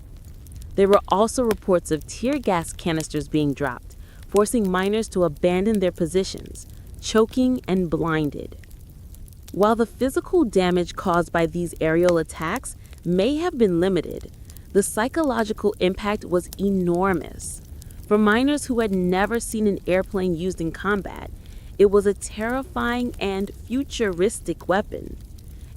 There were also reports of tear gas canisters being dropped, forcing miners to abandon their positions, choking and blinded. While the physical damage caused by these aerial attacks may have been limited, the psychological impact was enormous. For miners who had never seen an airplane used in combat, it was a terrifying and futuristic weapon.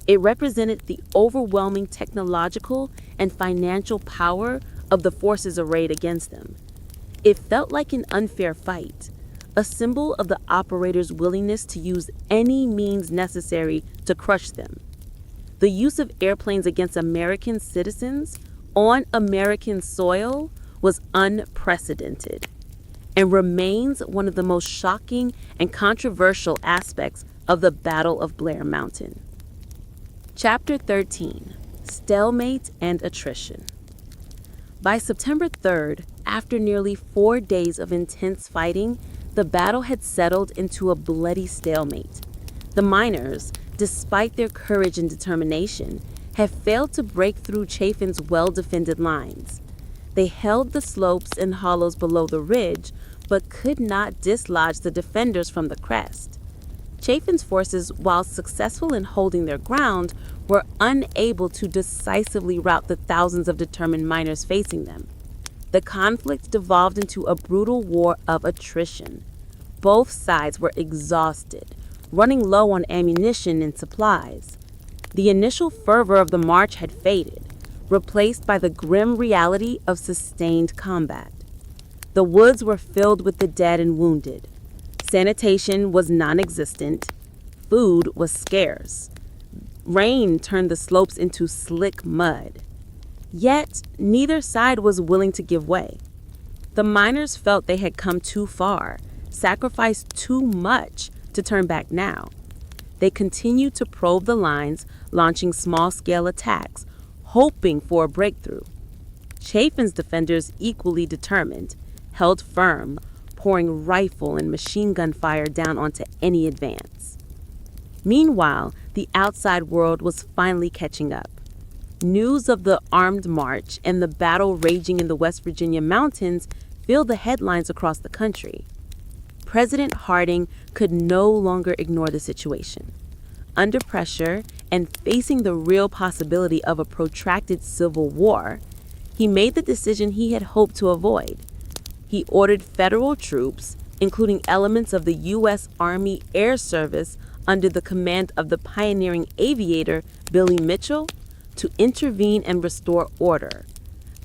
It represented the overwhelming technological and financial power of the forces arrayed against them. It felt like an unfair fight, a symbol of the operators' willingness to use any means necessary to crush them. The use of airplanes against American citizens on American soil was unprecedented and remains one of the most shocking and controversial aspects of the Battle of Blair Mountain. Chapter 13: Stalemate and Attrition. By September 3rd, after nearly 4 days of intense fighting, the battle had settled into a bloody stalemate. The miners, despite their courage and determination, had failed to break through Chafin's well-defended lines. They held the slopes and hollows below the ridge, but could not dislodge the defenders from the crest. Chafin's forces, while successful in holding their ground, were unable to decisively rout the thousands of determined miners facing them. The conflict devolved into a brutal war of attrition. Both sides were exhausted, running low on ammunition and supplies. The initial fervor of the march had faded, replaced by the grim reality of sustained combat. The woods were filled with the dead and wounded. Sanitation was non-existent. Food was scarce. Rain turned the slopes into slick mud. Yet, neither side was willing to give way. The miners felt they had come too far, sacrificed too much to turn back now. They continued to probe the lines, launching small-scale attacks, hoping for a breakthrough. Chafin's defenders, equally determined, held firm, pouring rifle and machine gun fire down onto any advance. Meanwhile, the outside world was finally catching up. News of the armed march and the battle raging in the West Virginia mountains filled the headlines across the country. President Harding could no longer ignore the situation. Under pressure and facing the real possibility of a protracted civil war, he made the decision he had hoped to avoid. He ordered federal troops, including elements of the U.S. Army Air Service under the command of the pioneering aviator Billy Mitchell, to intervene and restore order.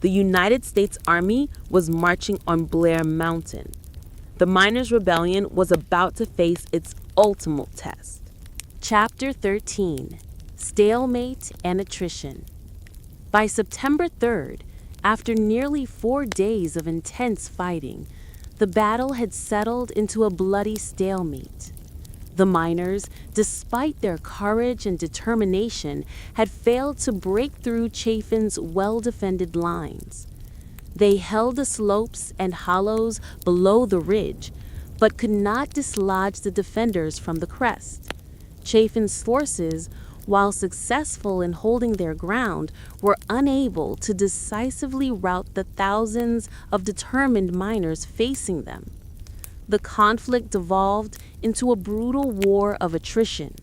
The United States Army was marching on Blair Mountain. The miners' rebellion was about to face its ultimate test. Chapter 13: Stalemate and Attrition. By September 3rd, after nearly 4 days of intense fighting, the battle had settled into a bloody stalemate. The miners, despite their courage and determination, had failed to break through Chafin's well-defended lines. They held the slopes and hollows below the ridge, but could not dislodge the defenders from the crest. Chafin's forces, while successful in holding their ground, were unable to decisively rout the thousands of determined miners facing them. The conflict devolved into a brutal war of attrition.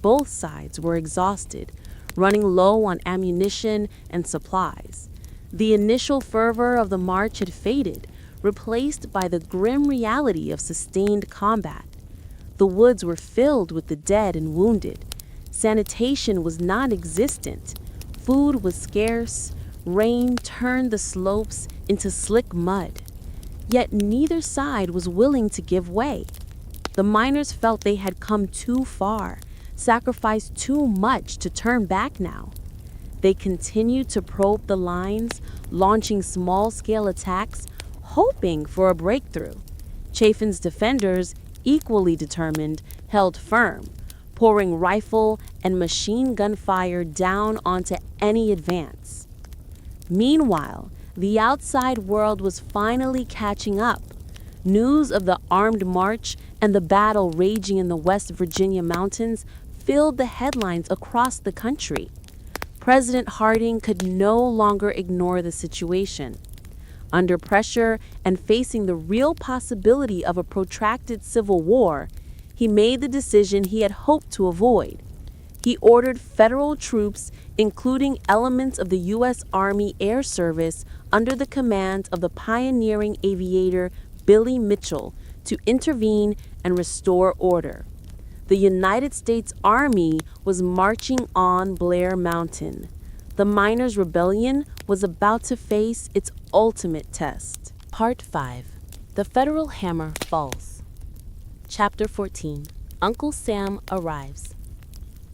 Both sides were exhausted, running low on ammunition and supplies. The initial fervor of the march had faded, replaced by the grim reality of sustained combat. The woods were filled with the dead and wounded. Sanitation was non-existent. Food was scarce. Rain turned the slopes into slick mud. Yet neither side was willing to give way. The miners felt they had come too far, sacrificed too much to turn back now. They continued to probe the lines, launching small-scale attacks, hoping for a breakthrough. Chafin's defenders, equally determined, held firm, pouring rifle and machine gun fire down onto any advance. Meanwhile, the outside world was finally catching up. News of the armed march and the battle raging in the West Virginia mountains filled the headlines across the country. President Harding could no longer ignore the situation. Under pressure and facing the real possibility of a protracted civil war, he made the decision he had hoped to avoid. He ordered federal troops, including elements of the U.S. Army Air Service under the command of the pioneering aviator Billy Mitchell, to intervene and restore order. The United States Army was marching on Blair Mountain. The miners' rebellion was about to face its ultimate test. Part 5. The Federal Hammer Falls. Chapter 14. Uncle Sam Arrives.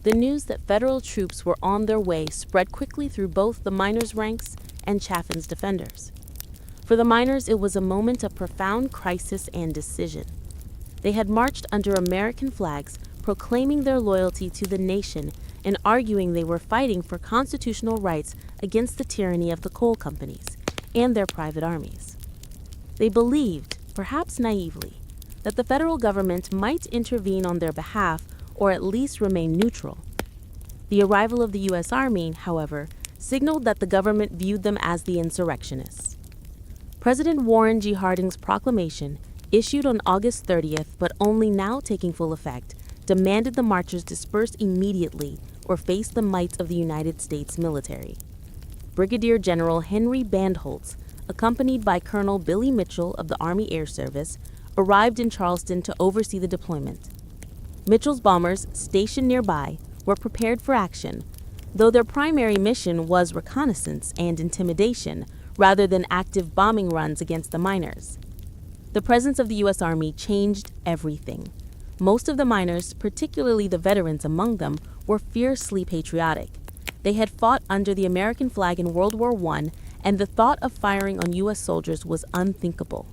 The news that federal troops were on their way spread quickly through both the miners' ranks and Chafin's defenders. For the miners, it was a moment of profound crisis and decision. They had marched under American flags, proclaiming their loyalty to the nation and arguing they were fighting for constitutional rights against the tyranny of the coal companies and their private armies. They believed, perhaps naively, that the federal government might intervene on their behalf or at least remain neutral. The arrival of the U.S. Army, however, signaled that the government viewed them as the insurrectionists. President Warren G. Harding's proclamation, issued on August 30th but only now taking full effect, demanded the marchers disperse immediately or face the might of the United States military. Brigadier General Henry Bandholtz, accompanied by Colonel Billy Mitchell of the Army Air Service, arrived in Charleston to oversee the deployment. Mitchell's bombers, stationed nearby, were prepared for action, though their primary mission was reconnaissance and intimidation rather than active bombing runs against the miners. The presence of the U.S. Army changed everything. Most of the miners, particularly the veterans among them, were fiercely patriotic. They had fought under the American flag in World War I, and the thought of firing on U.S. soldiers was unthinkable.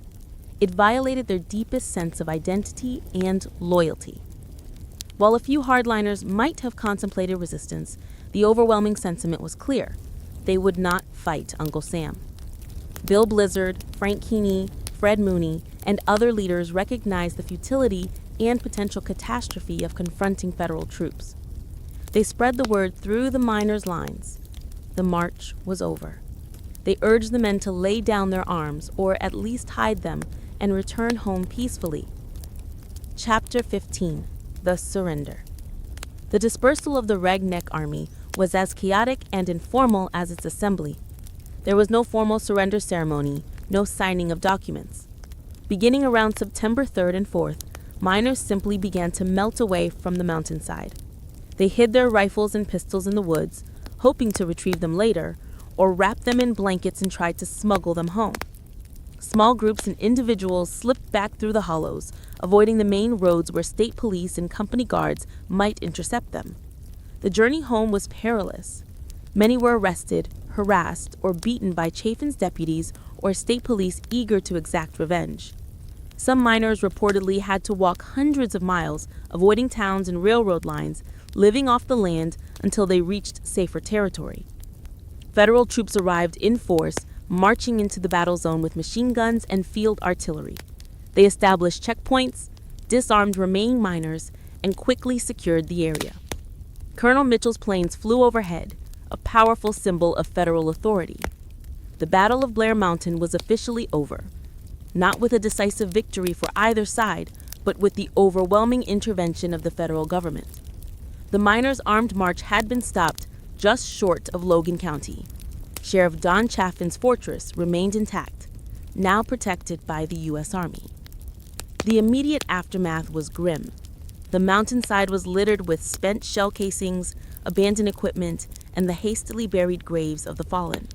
It violated their deepest sense of identity and loyalty. While a few hardliners might have contemplated resistance, the overwhelming sentiment was clear. They would not fight Uncle Sam. Bill Blizzard, Frank Keeney, Fred Mooney, and other leaders recognized the futility and potential catastrophe of confronting federal troops. They spread the word through the miners' lines. The march was over. They urged the men to lay down their arms, or at least hide them, and return home peacefully. Chapter 15: The Surrender. The dispersal of the Redneck Army was as chaotic and informal as its assembly. There was no formal surrender ceremony, no signing of documents. Beginning around September 3rd and 4th, miners simply began to melt away from the mountainside. They hid their rifles and pistols in the woods, hoping to retrieve them later, or wrapped them in blankets and tried to smuggle them home. Small groups and individuals slipped back through the hollows, avoiding the main roads where state police and company guards might intercept them. The journey home was perilous. Many were arrested, harassed, or beaten by Chafin's deputies or state police eager to exact revenge. Some miners reportedly had to walk hundreds of miles, avoiding towns and railroad lines, living off the land until they reached safer territory. Federal troops arrived in force, marching into the battle zone with machine guns and field artillery. They established checkpoints, disarmed remaining miners, and quickly secured the area. Colonel Mitchell's planes flew overhead, a powerful symbol of federal authority. The Battle of Blair Mountain was officially over, not with a decisive victory for either side, but with the overwhelming intervention of the federal government. The miners' armed march had been stopped just short of Logan County. Sheriff Don Chafin's fortress remained intact, now protected by the U.S. Army. The immediate aftermath was grim. The mountainside was littered with spent shell casings, abandoned equipment, and the hastily buried graves of the fallen.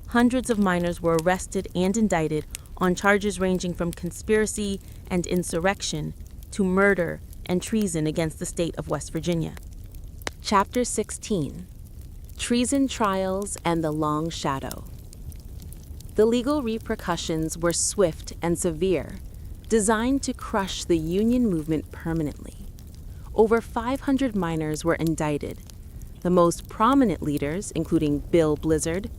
Hundreds of miners were arrested and indicted on charges ranging from conspiracy and insurrection to murder and treason against the state of West Virginia. Chapter 16: Treason Trials and the Long Shadow. The legal repercussions were swift and severe, designed to crush the Union movement permanently. Over 500 miners were indicted. The most prominent leaders, including Bill Blizzard,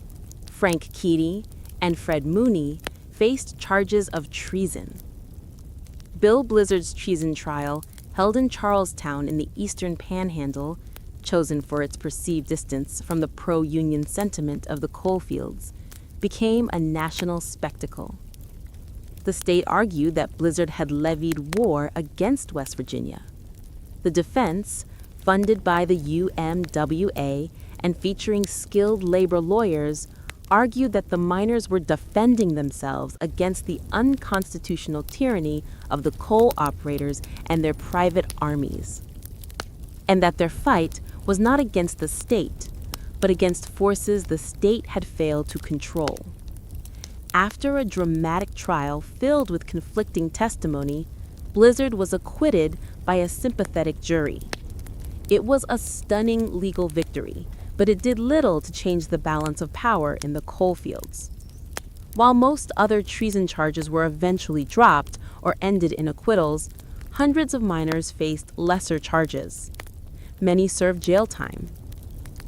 Frank Keady, and Fred Mooney, faced charges of treason. Bill Blizzard's treason trial, held in Charlestown in the Eastern Panhandle, chosen for its perceived distance from the pro-Union sentiment of the coalfields, became a national spectacle. The state argued that Blizzard had levied war against West Virginia. The defense, funded by the UMWA and featuring skilled labor lawyers, argued that the miners were defending themselves against the unconstitutional tyranny of the coal operators and their private armies, and that their fight was not against the state, but against forces the state had failed to control. After a dramatic trial filled with conflicting testimony, Blizzard was acquitted by a sympathetic jury. It was a stunning legal victory, but it did little to change the balance of power in the coalfields. While most other treason charges were eventually dropped or ended in acquittals, hundreds of miners faced lesser charges. Many served jail time.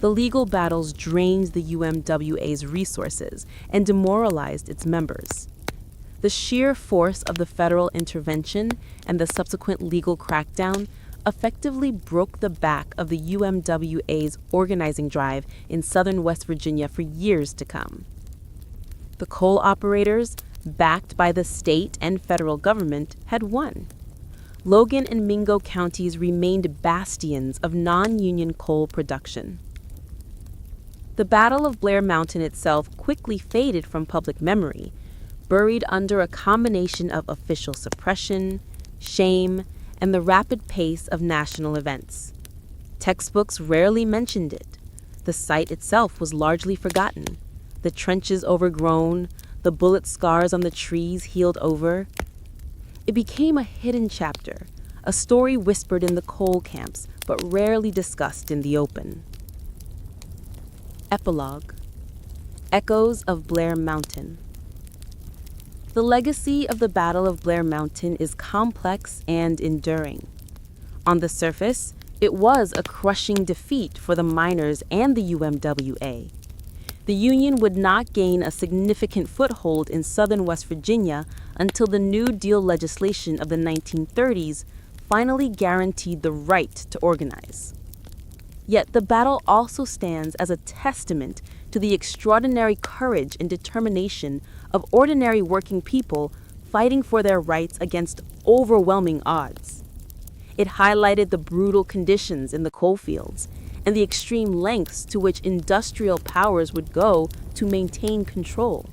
The legal battles drained the UMWA's resources and demoralized its members. The sheer force of the federal intervention and the subsequent legal crackdown effectively broke the back of the UMWA's organizing drive in southern West Virginia for years to come. The coal operators, backed by the state and federal government, had won. Logan and Mingo counties remained bastions of non-union coal production. The Battle of Blair Mountain itself quickly faded from public memory, buried under a combination of official suppression, shame, and the rapid pace of national events. Textbooks rarely mentioned it. The site itself was largely forgotten. The trenches overgrown, the bullet scars on the trees healed over. It became a hidden chapter, a story whispered in the coal camps, but rarely discussed in the open. Epilogue: Echoes of Blair Mountain. The legacy of the Battle of Blair Mountain is complex and enduring. On the surface, it was a crushing defeat for the miners and the UMWA. The Union would not gain a significant foothold in southern West Virginia until the New Deal legislation of the 1930s finally guaranteed the right to organize. Yet the battle also stands as a testament to the extraordinary courage and determination of ordinary working people fighting for their rights against overwhelming odds. It highlighted the brutal conditions in the coalfields and the extreme lengths to which industrial powers would go to maintain control.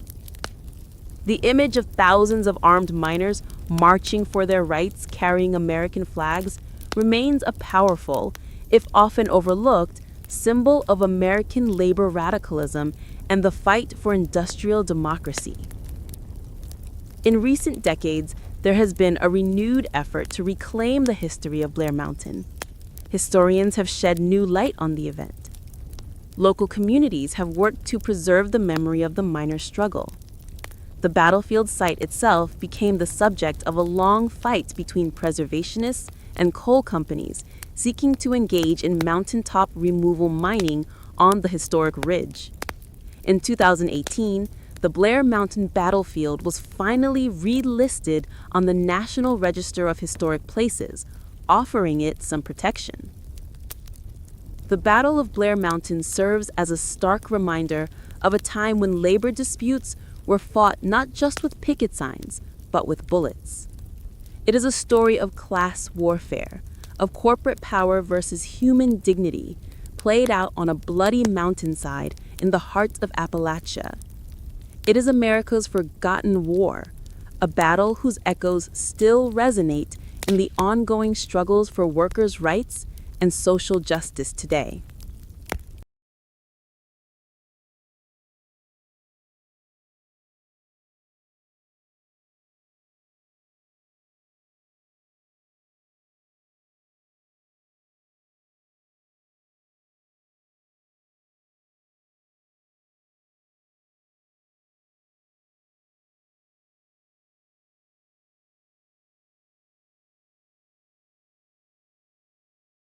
The image of thousands of armed miners marching for their rights carrying American flags remains a powerful, if often overlooked, symbol of American labor radicalism and the fight for industrial democracy. In recent decades, there has been a renewed effort to reclaim the history of Blair Mountain. Historians have shed new light on the event. Local communities have worked to preserve the memory of the miners' struggle. The battlefield site itself became the subject of a long fight between preservationists and coal companies seeking to engage in mountaintop removal mining on the historic ridge. In 2018, the Blair Mountain battlefield was finally relisted on the National Register of Historic Places, offering it some protection. The Battle of Blair Mountain serves as a stark reminder of a time when labor disputes were fought not just with picket signs, but with bullets. It is a story of class warfare, of corporate power versus human dignity, played out on a bloody mountainside in the heart of Appalachia. It is America's forgotten war, a battle whose echoes still resonate in the ongoing struggles for workers' rights and social justice today.